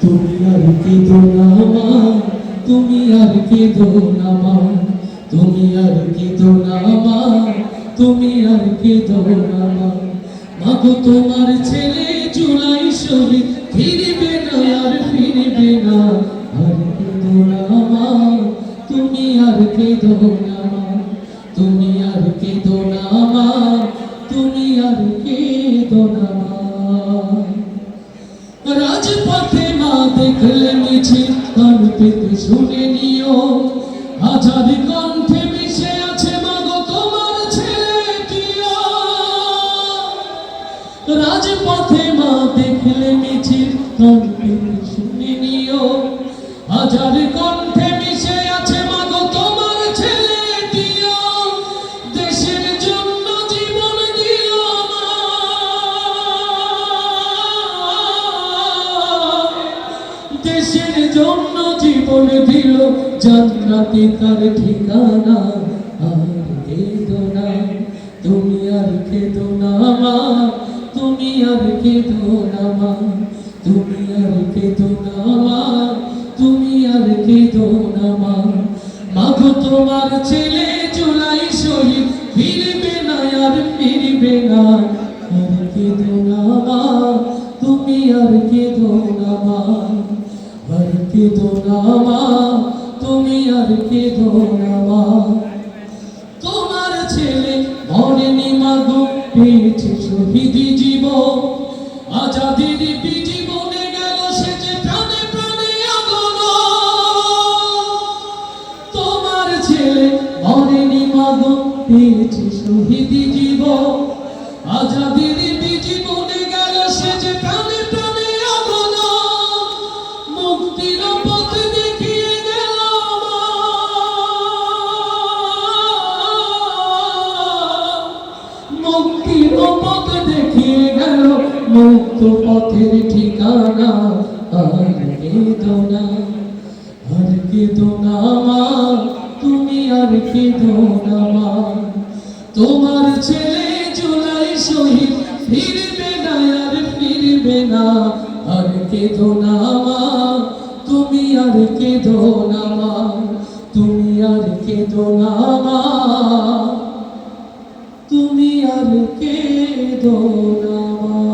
তুমি আর কেঁদো না মা, তুমি আর কেঁদো না মা, তুমি আর কেঁদো না মা, তুমি আর কেঁদো না মা। মাগো তোমার ছেলে জুলাই শহীদ ফিরবে না আর ফিরবে না, আর কেঁদো না মা, তুমি আর কেঁদো না মা, তুমি আর কেঁদো না মা, তুমি আর কেঁদো না মা। রাজপথে মা দেখলে মিছিল কান পেতে শুনে নিও, হাজার কণ্ঠে মিশে আছে মাগো তোমার ছেলেটিও। রাজপথে মা দেখলে মিছিল কান পেতে শুনে নিও, হাজার কণ্ঠে মিশে আছে মাগো তোমার ছেলেটিও। দেশের জন্য জীবন দিল মা, দেশের জন্য জীবন দিল, জান্নাতে তার ঠিকানা। আর কেঁদো না, তুমি আর কেঁদো না মা, তুমি আর কেঁদো না মা, তুমি আর কেঁদো না মা, তুমি আর কেঁদো না মা। মাগো তোমার ছেলে জুলাই শহীদ ফিরবে না আর ফিরবে না, আর কেঁদো না মা, তুমি আর কেঁদো না মা, আর কেঁদো না মা, তুমি আর কেঁদো না মা। তোমার ছেলে মরেনি মাগো, পেয়েছে শহীদি জীবন, আজাদের জীবনে গেল সে যে প্রাণে প্রাণে আগল। তোমার ছেলে মরেনি মাগো, পেয়েছে শহীদি জীবন, আজাদের জীবনে গেল সে যে প্রাণে প্রাণে আগল। মুক্তির পথ দেখিয়ে গেল মা, মুক্তির পথ দেখিয়ে গেল, মুক্ত পথের ঠিকানা। আর কেঁদো না, আর কেঁদো না মা, তুমি আর কেঁদো না মা। তোমার ছেলে জুলাই শহীদ ফিরবে না আর ফিরবে না, আর কেঁদো না মা, তুমি আর কেঁদো না মা, তুমি আর কেঁদো না মা, তুমি আর কেঁদো না মা।